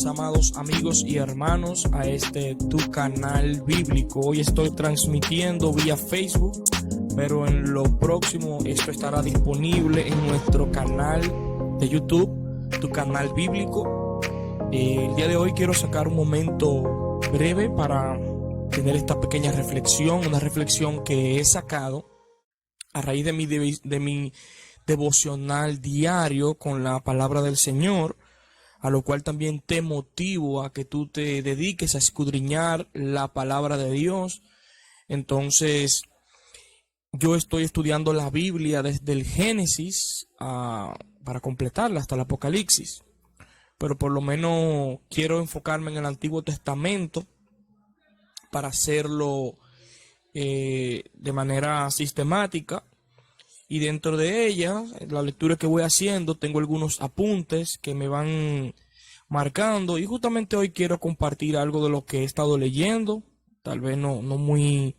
amados amigos y hermanos, a tu canal bíblico. Hoy estoy transmitiendo vía Facebook, pero en lo próximo esto estará disponible en nuestro canal de YouTube, tu canal bíblico. El día de hoy quiero sacar un momento breve para tener esta pequeña reflexión, una reflexión que he sacado a raíz de mi devocional diario con la palabra del Señor, a lo cual también te motivo a que tú te dediques a escudriñar la palabra de Dios. Entonces, yo estoy estudiando la Biblia desde el Génesis para completarla hasta el Apocalipsis, pero por lo menos quiero enfocarme en el Antiguo Testamento para hacerlo de manera sistemática. Y dentro de ella, la lectura que voy haciendo, tengo algunos apuntes que me van marcando. Y justamente hoy quiero compartir algo de lo que he estado leyendo. Tal vez no un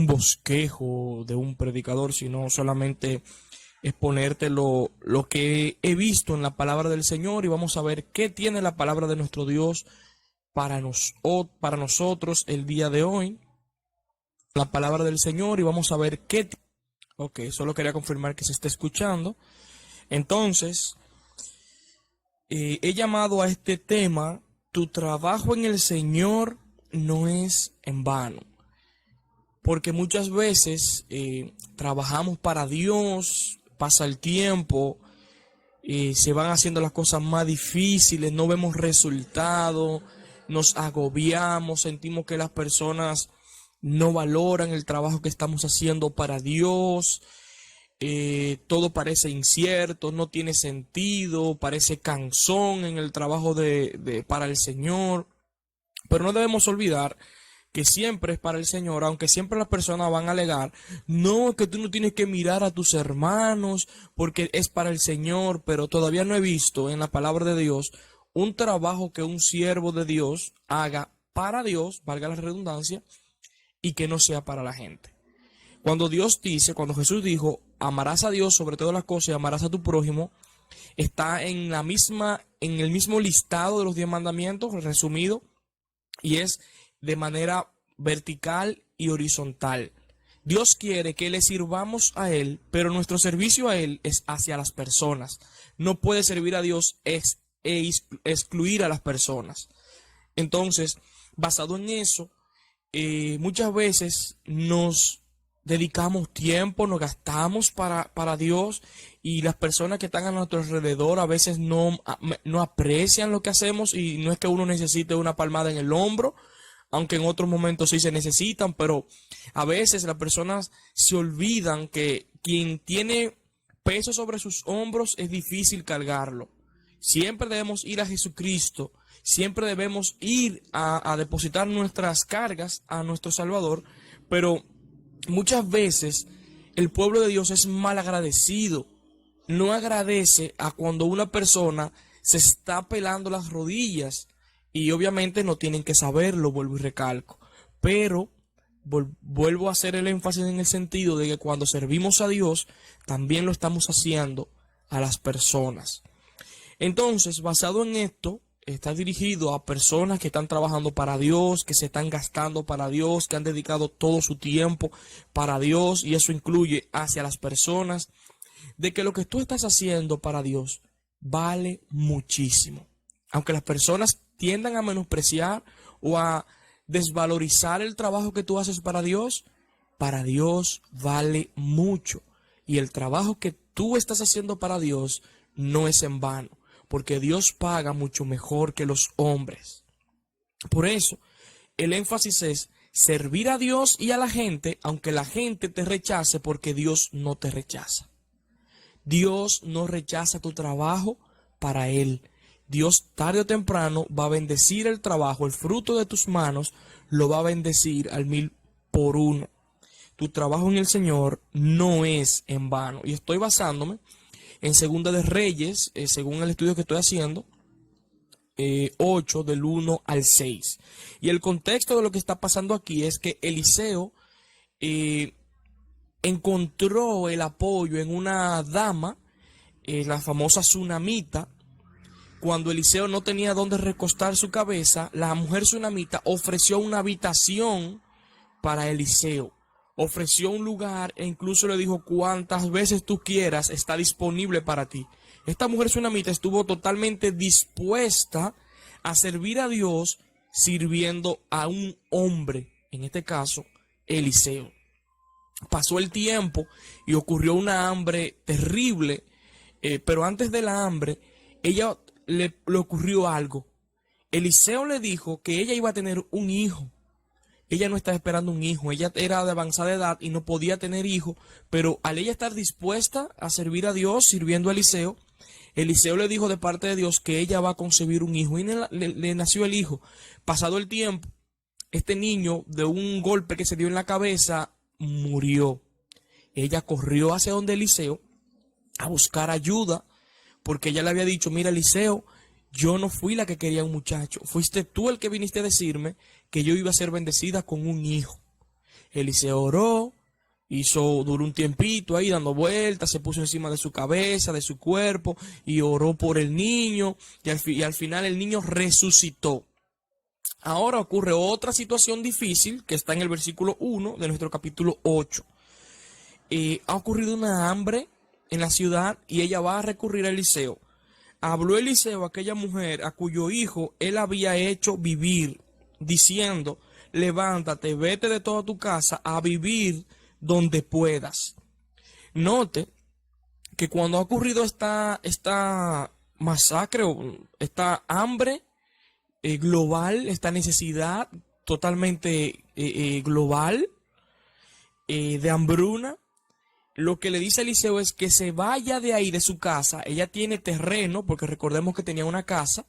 bosquejo de un predicador, sino solamente exponerte lo que he visto en la palabra del Señor. Y vamos a ver qué tiene la palabra de nuestro Dios para nosotros el día de hoy. La palabra del Señor, y vamos a ver qué tiene. Ok, solo quería confirmar que se está escuchando. Entonces, he llamado a este tema: tu trabajo en el Señor no es en vano. Porque muchas veces trabajamos para Dios, pasa el tiempo, se van haciendo las cosas más difíciles, no vemos resultados, nos agobiamos, sentimos que las personas no valoran el trabajo que estamos haciendo para Dios. Todo parece incierto, no tiene sentido, parece cansón en el trabajo para el Señor. Pero no debemos olvidar que siempre es para el Señor, aunque siempre las personas van a alegar: no, que tú no tienes que mirar a tus hermanos porque es para el Señor. Pero todavía no he visto en la palabra de Dios un trabajo que un siervo de Dios haga para Dios, valga la redundancia, y que no sea para la gente. Cuando Jesús dijo, amarás a Dios sobre todas las cosas y amarás a tu prójimo, está en el mismo listado de los 10 mandamientos, resumido, y es de manera vertical y horizontal. Dios quiere que le sirvamos a Él, pero nuestro servicio a Él es hacia las personas. No puede servir a Dios excluir a las personas. Entonces, basado en eso, muchas veces nos dedicamos tiempo, nos gastamos para Dios, y las personas que están a nuestro alrededor a veces no aprecian lo que hacemos. Y no es que uno necesite una palmada en el hombro, aunque en otros momentos sí se necesitan, pero a veces las personas se olvidan que quien tiene peso sobre sus hombros es difícil cargarlo. Siempre debemos ir a Jesucristo. Siempre debemos ir a depositar nuestras cargas a nuestro Salvador, pero muchas veces el pueblo de Dios es mal agradecido. No agradece a cuando una persona se está pelando las rodillas, y obviamente no tienen que saberlo, vuelvo y recalco, pero vuelvo a hacer el énfasis en el sentido de que cuando servimos a Dios, también lo estamos haciendo a las personas. Entonces, basado en esto, está dirigido a personas que están trabajando para Dios, que se están gastando para Dios, que han dedicado todo su tiempo para Dios, y eso incluye hacia las personas, de que lo que tú estás haciendo para Dios vale muchísimo. Aunque las personas tiendan a menospreciar o a desvalorizar el trabajo que tú haces para Dios vale mucho. Y el trabajo que tú estás haciendo para Dios no es en vano, porque Dios paga mucho mejor que los hombres. Por eso, el énfasis es servir a Dios y a la gente, aunque la gente te rechace, porque Dios no te rechaza. Dios no rechaza tu trabajo para Él. Dios tarde o temprano va a bendecir el trabajo, el fruto de tus manos lo va a bendecir al 1000 por 1. Tu trabajo en el Señor no es en vano. Y estoy basándome en Segunda de Reyes, según el estudio que estoy haciendo, 8 del 1 al 6. Y el contexto de lo que está pasando aquí es que Eliseo encontró el apoyo en una dama, la famosa Tsunamita, cuando Eliseo no tenía dónde recostar su cabeza, la mujer sunamita ofreció una habitación para Eliseo. Ofreció un lugar e incluso le dijo: cuantas veces tú quieras, está disponible para ti. Esta mujer sunamita estuvo totalmente dispuesta a servir a Dios sirviendo a un hombre, en este caso, Eliseo. Pasó el tiempo y ocurrió una hambre terrible, pero antes de la hambre, ella le ocurrió algo. Eliseo le dijo que ella iba a tener un hijo. Ella no estaba esperando un hijo, ella era de avanzada edad y no podía tener hijo, pero al ella estar dispuesta a servir a Dios, sirviendo a Eliseo, Eliseo le dijo de parte de Dios que ella va a concebir un hijo y le nació el hijo. Pasado el tiempo, este niño, de un golpe que se dio en la cabeza, murió. Ella corrió hacia donde Eliseo a buscar ayuda, porque ella le había dicho: mira, Eliseo, yo no fui la que quería un muchacho, fuiste tú el que viniste a decirme que yo iba a ser bendecida con un hijo. Eliseo oró, duró un tiempito ahí dando vueltas, se puso encima de su cabeza, de su cuerpo, y oró por el niño, y al final el niño resucitó. Ahora ocurre otra situación difícil que está en el versículo 1 de nuestro capítulo 8. Ha ocurrido una hambre en la ciudad y ella va a recurrir a Eliseo. Habló Eliseo a aquella mujer a cuyo hijo él había hecho vivir, diciendo: levántate, vete de toda tu casa a vivir donde puedas. Note que cuando ha ocurrido esta masacre o esta hambre global, esta necesidad totalmente global de hambruna, lo que le dice Eliseo es que se vaya de ahí, de su casa. Ella tiene terreno, porque recordemos que tenía una casa.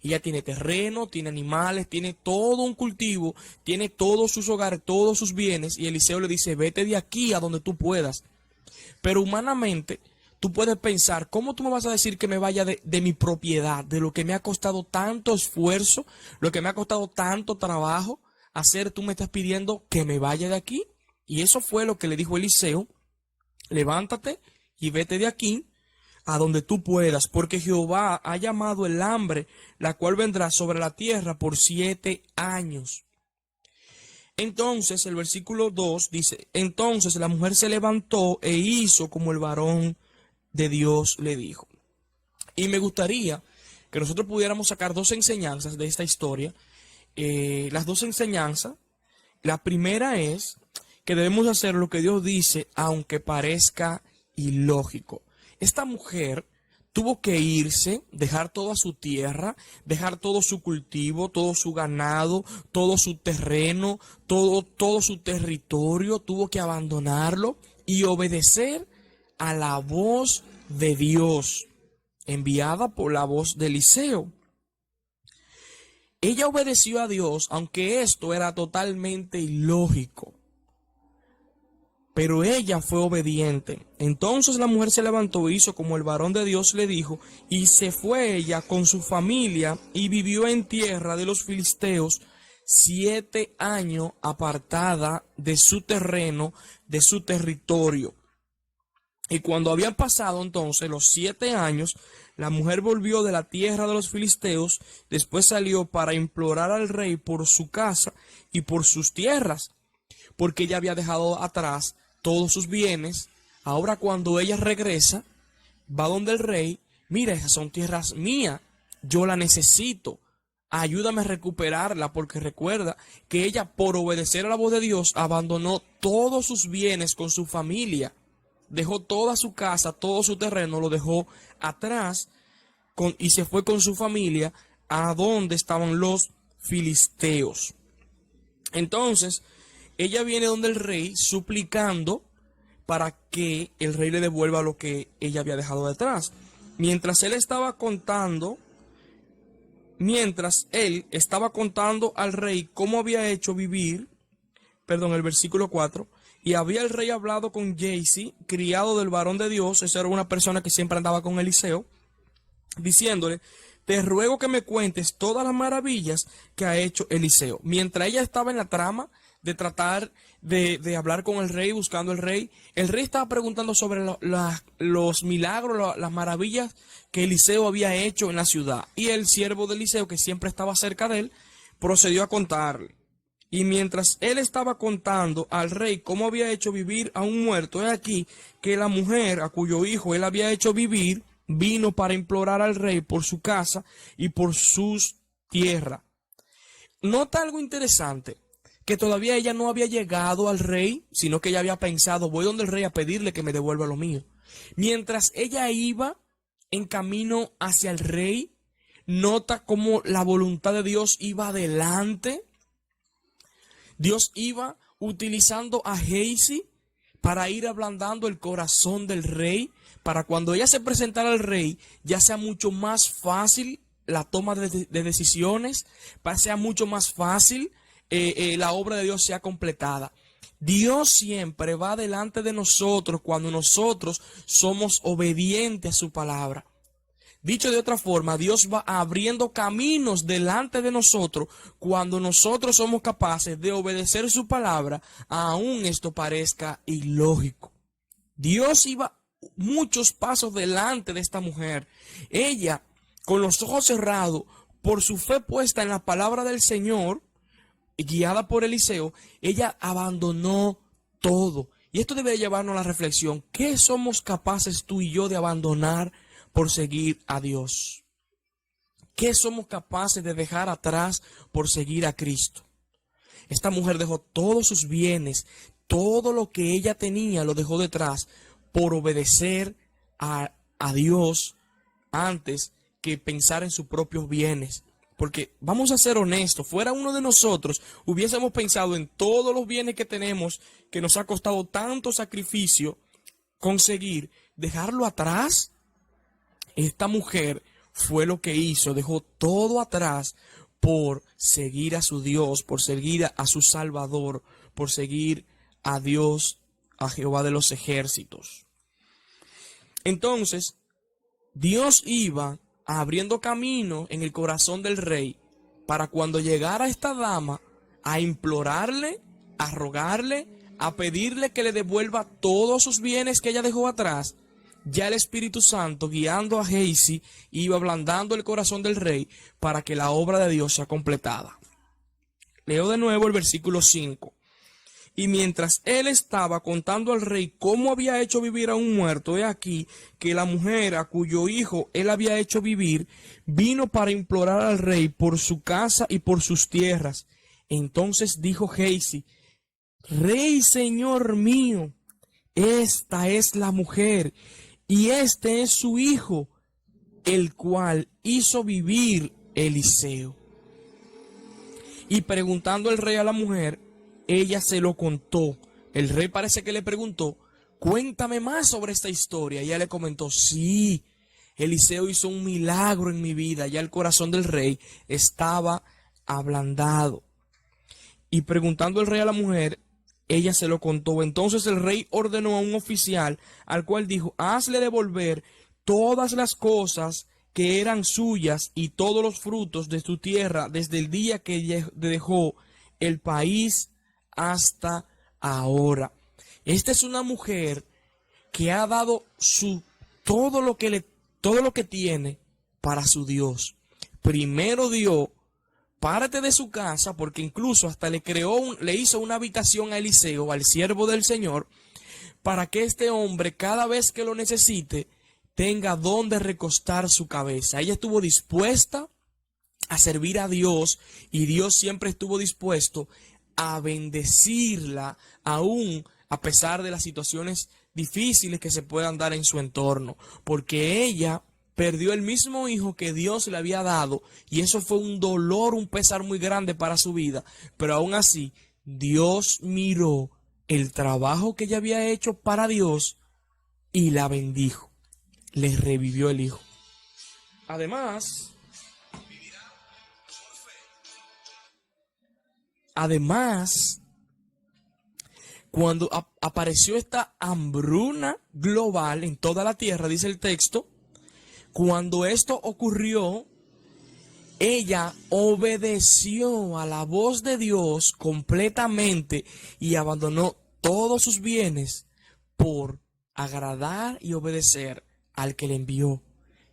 Ella tiene terreno, tiene animales, tiene todo un cultivo, tiene todos sus hogares, todos sus bienes. Y Eliseo le dice: vete de aquí a donde tú puedas. Pero humanamente, tú puedes pensar: ¿cómo tú me vas a decir que me vaya de mi propiedad, de lo que me ha costado tanto esfuerzo, lo que me ha costado tanto trabajo hacer? Tú me estás pidiendo que me vaya de aquí. Y eso fue lo que le dijo Eliseo: levántate y vete de aquí a donde tú puedas, porque Jehová ha llamado el hambre, la cual vendrá sobre la tierra por 7 años. Entonces, el versículo 2 dice: entonces la mujer se levantó e hizo como el varón de Dios le dijo. Y me gustaría que nosotros pudiéramos sacar 2 enseñanzas de esta historia. Las 2 enseñanzas, la primera es que debemos hacer lo que Dios dice, aunque parezca ilógico. Esta mujer tuvo que irse, dejar toda su tierra, dejar todo su cultivo, todo su ganado, todo su terreno, todo su territorio, tuvo que abandonarlo y obedecer a la voz de Dios, enviada por la voz de Eliseo. Ella obedeció a Dios, aunque esto era totalmente ilógico. Pero ella fue obediente. Entonces la mujer se levantó, hizo como el varón de Dios le dijo, y se fue ella con su familia y vivió en tierra de los filisteos 7 años, apartada de su terreno, de su territorio. Y cuando habían pasado entonces los 7 años, la mujer volvió de la tierra de los filisteos, después salió para implorar al rey por su casa y por sus tierras, porque ella había dejado atrás todos sus bienes. Ahora cuando ella regresa, va donde el rey: mira, esas son tierras mías, yo la necesito, ayúdame a recuperarla, porque recuerda que ella, por obedecer a la voz de Dios, abandonó todos sus bienes con su familia, dejó toda su casa, todo su terreno, lo dejó atrás y se fue con su familia a donde estaban los filisteos. Entonces, ella viene donde el rey suplicando para que el rey le devuelva lo que ella había dejado detrás. Mientras él estaba contando al rey cómo había hecho vivir, el versículo 4, y había el rey hablado con Gehazi, criado del varón de Dios. Esa era una persona que siempre andaba con Eliseo, diciéndole: te ruego que me cuentes todas las maravillas que ha hecho Eliseo. Mientras ella estaba en la trama de tratar de hablar con el rey, buscando al rey. El rey estaba preguntando sobre los milagros, las maravillas que Eliseo había hecho en la ciudad. Y el siervo de Eliseo, que siempre estaba cerca de él, procedió a contarle. Y mientras él estaba contando al rey cómo había hecho vivir a un muerto, es aquí que la mujer a cuyo hijo él había hecho vivir, vino para implorar al rey por su casa y por sus tierras. Nota algo interesante, que todavía ella no había llegado al rey, sino que ella había pensado, voy donde el rey a pedirle que me devuelva lo mío. Mientras ella iba en camino hacia el rey, nota cómo la voluntad de Dios iba adelante. Dios iba utilizando a Gehazi para ir ablandando el corazón del rey, para cuando ella se presentara al rey, ya sea mucho más fácil la toma de decisiones, para que sea mucho más fácil la obra de Dios sea completada. Dios siempre va delante de nosotros cuando nosotros somos obedientes a su palabra. Dicho de otra forma, Dios va abriendo caminos delante de nosotros cuando nosotros somos capaces de obedecer su palabra, aun esto parezca ilógico. Dios iba muchos pasos delante de esta mujer. Ella, con los ojos cerrados, por su fe puesta en la palabra del Señor, guiada por Eliseo, ella abandonó todo. Y esto debe llevarnos a la reflexión. ¿Qué somos capaces tú y yo de abandonar por seguir a Dios? ¿Qué somos capaces de dejar atrás por seguir a Cristo? Esta mujer dejó todos sus bienes, todo lo que ella tenía lo dejó detrás por obedecer a Dios antes que pensar en sus propios bienes. Porque vamos a ser honestos, fuera uno de nosotros, hubiésemos pensado en todos los bienes que tenemos, que nos ha costado tanto sacrificio conseguir, dejarlo atrás. Esta mujer fue lo que hizo, dejó todo atrás por seguir a su Dios, por seguir a su Salvador, por seguir a Dios, a Jehová de los ejércitos. Entonces, Dios iba abriendo camino en el corazón del rey para cuando llegara esta dama a implorarle, a rogarle, a pedirle que le devuelva todos sus bienes que ella dejó atrás. Ya el Espíritu Santo, guiando a Gehazi, iba ablandando el corazón del rey para que la obra de Dios sea completada. Leo de nuevo el versículo 5. Y mientras él estaba contando al rey cómo había hecho vivir a un muerto, he aquí que la mujer a cuyo hijo él había hecho vivir, vino para implorar al rey por su casa y por sus tierras. Entonces dijo Gehazi: Rey, señor mío, esta es la mujer, y este es su hijo, el cual hizo vivir Eliseo. Y preguntando el rey a la mujer, ella se lo contó. El rey parece que le preguntó: cuéntame más sobre esta historia. Y ella le comentó: sí, Eliseo hizo un milagro en mi vida. Ya el corazón del rey estaba ablandado. Y preguntando el rey a la mujer, ella se lo contó. Entonces el rey ordenó a un oficial, al cual dijo: hazle devolver todas las cosas que eran suyas y todos los frutos de su tierra desde el día que dejó el país hasta ahora. Esta es una mujer que ha dado todo lo que tiene para su Dios. Primero dio parte de su casa, porque incluso hasta le hizo una habitación a Eliseo, al siervo del Señor, para que este hombre, cada vez que lo necesite, tenga donde recostar su cabeza. Ella estuvo dispuesta a servir a Dios, y Dios siempre estuvo dispuesto a bendecirla, aún a pesar de las situaciones difíciles que se puedan dar en su entorno, porque ella perdió el mismo hijo que Dios le había dado, y eso fue un dolor, un pesar muy grande para su vida. Pero aún así, Dios miró el trabajo que ella había hecho para Dios y la bendijo, le revivió el hijo. Además, cuando apareció esta hambruna global en toda la tierra, dice el texto, cuando esto ocurrió, ella obedeció a la voz de Dios completamente y abandonó todos sus bienes por agradar y obedecer al que le envió.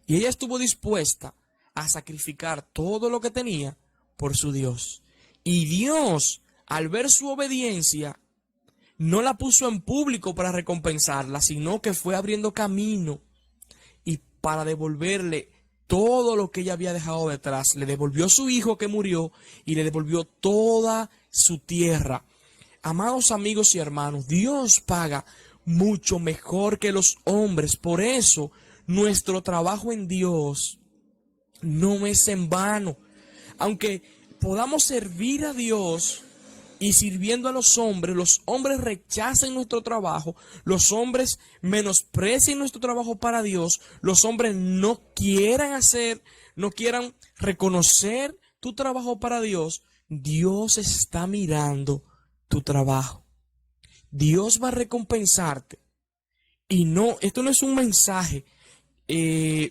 Y ella estuvo dispuesta a sacrificar todo lo que tenía por su Dios. Y Dios, al ver su obediencia, no la puso en público para recompensarla, sino que fue abriendo camino y para devolverle todo lo que ella había dejado detrás. Le devolvió su hijo que murió y le devolvió toda su tierra. Amados amigos y hermanos, Dios paga mucho mejor que los hombres. Por eso nuestro trabajo en Dios no es en vano. Aunque podamos servir a Dios y sirviendo a los hombres rechacen nuestro trabajo, los hombres menosprecien nuestro trabajo para Dios, los hombres no quieran reconocer tu trabajo para Dios. Dios está mirando tu trabajo. Dios va a recompensarte. Y no, esto no es un mensaje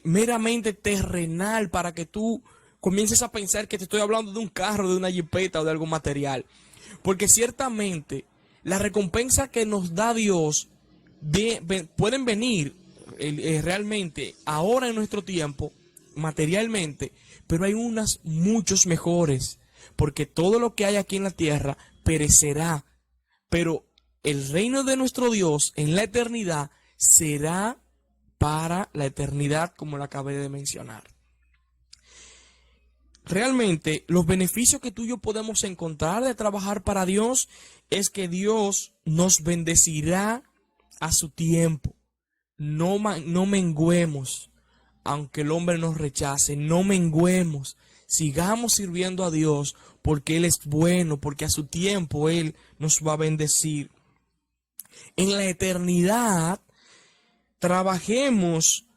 meramente terrenal para que tú comiences a pensar que te estoy hablando de un carro, de una jipeta o de algo material. Porque ciertamente la recompensa que nos da Dios pueden venir realmente ahora en nuestro tiempo, materialmente, pero hay unas muchos mejores. Porque todo lo que hay aquí en la tierra perecerá, pero el reino de nuestro Dios en la eternidad será para la eternidad, como lo acabé de mencionar. Realmente, los beneficios que tú y yo podemos encontrar de trabajar para Dios es que Dios nos bendecirá a su tiempo. No menguemos, aunque el hombre nos rechace, no menguemos. Sigamos sirviendo a Dios porque Él es bueno, porque a su tiempo Él nos va a bendecir. En la eternidad, trabajemos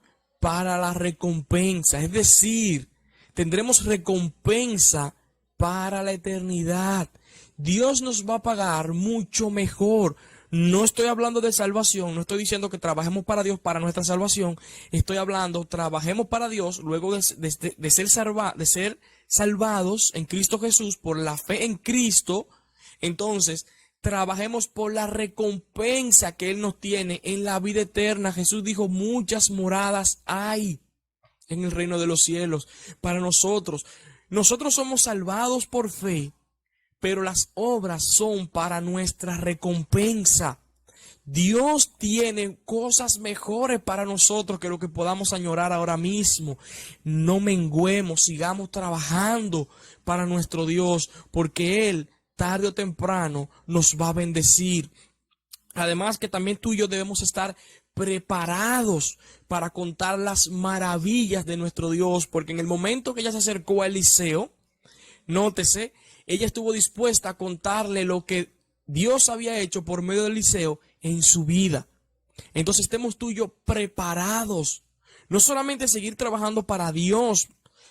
para la recompensa, es decir, tendremos recompensa para la eternidad. Dios nos va a pagar mucho mejor. No estoy hablando de salvación, no estoy diciendo que trabajemos para Dios para nuestra salvación. Estoy hablando, trabajemos para Dios luego de ser salvados en Cristo Jesús por la fe en Cristo. Entonces, trabajemos por la recompensa que Él nos tiene en la vida eterna. Jesús dijo, muchas moradas hay en el reino de los cielos para nosotros. Nosotros somos salvados por fe, pero las obras son para nuestra recompensa. Dios tiene cosas mejores para nosotros que lo que podamos añorar ahora mismo. No menguemos, sigamos trabajando para nuestro Dios, porque Él tarde o temprano nos va a bendecir. Además que también tú y yo debemos estar preparados para contar las maravillas de nuestro Dios, porque en el momento que ella se acercó a Eliseo, nótese, ella estuvo dispuesta a contarle lo que Dios había hecho por medio de Eliseo en su vida. Entonces estemos tú y yo preparados, no solamente seguir trabajando para Dios,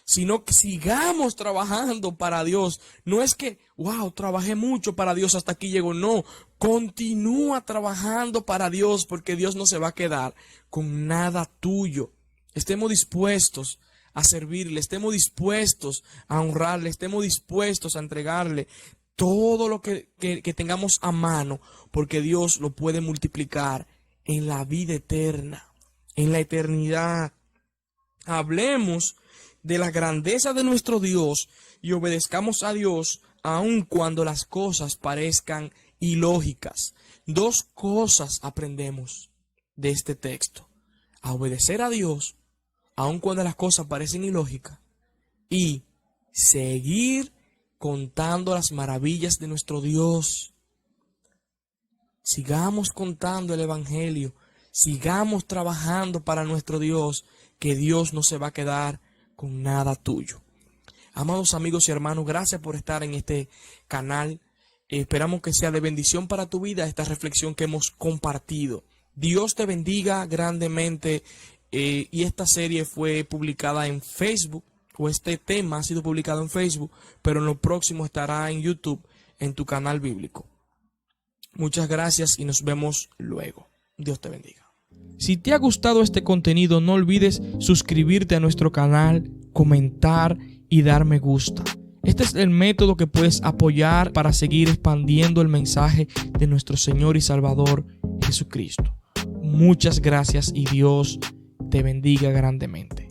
sino que sigamos trabajando para Dios. No es que, wow, trabajé mucho para Dios, hasta aquí llego. No, continúa trabajando para Dios, porque Dios no se va a quedar con nada tuyo. Estemos dispuestos a servirle, estemos dispuestos a honrarle, estemos dispuestos a entregarle todo lo que tengamos a mano, porque Dios lo puede multiplicar en la vida eterna, en la eternidad. Hablemos de la grandeza de nuestro Dios y obedezcamos a Dios aun cuando las cosas parezcan ilógicas. Dos cosas aprendemos de este texto: a obedecer a Dios aun cuando las cosas parecen ilógicas y seguir contando las maravillas de nuestro Dios. Sigamos contando el Evangelio, sigamos trabajando para nuestro Dios, que Dios no se va a quedar con nada tuyo. Amados amigos y hermanos, gracias por estar en este canal. Esperamos que sea de bendición para tu vida esta reflexión que hemos compartido. Dios te bendiga grandemente. Y esta serie fue publicada en Facebook, o este tema ha sido publicado en Facebook, pero en lo próximo estará en YouTube, en tu canal bíblico. Muchas gracias y nos vemos luego. Dios te bendiga. Si te ha gustado este contenido, no olvides suscribirte a nuestro canal, comentar y dar me gusta. Este es el método que puedes apoyar para seguir expandiendo el mensaje de nuestro Señor y Salvador Jesucristo. Muchas gracias y Dios te bendiga grandemente.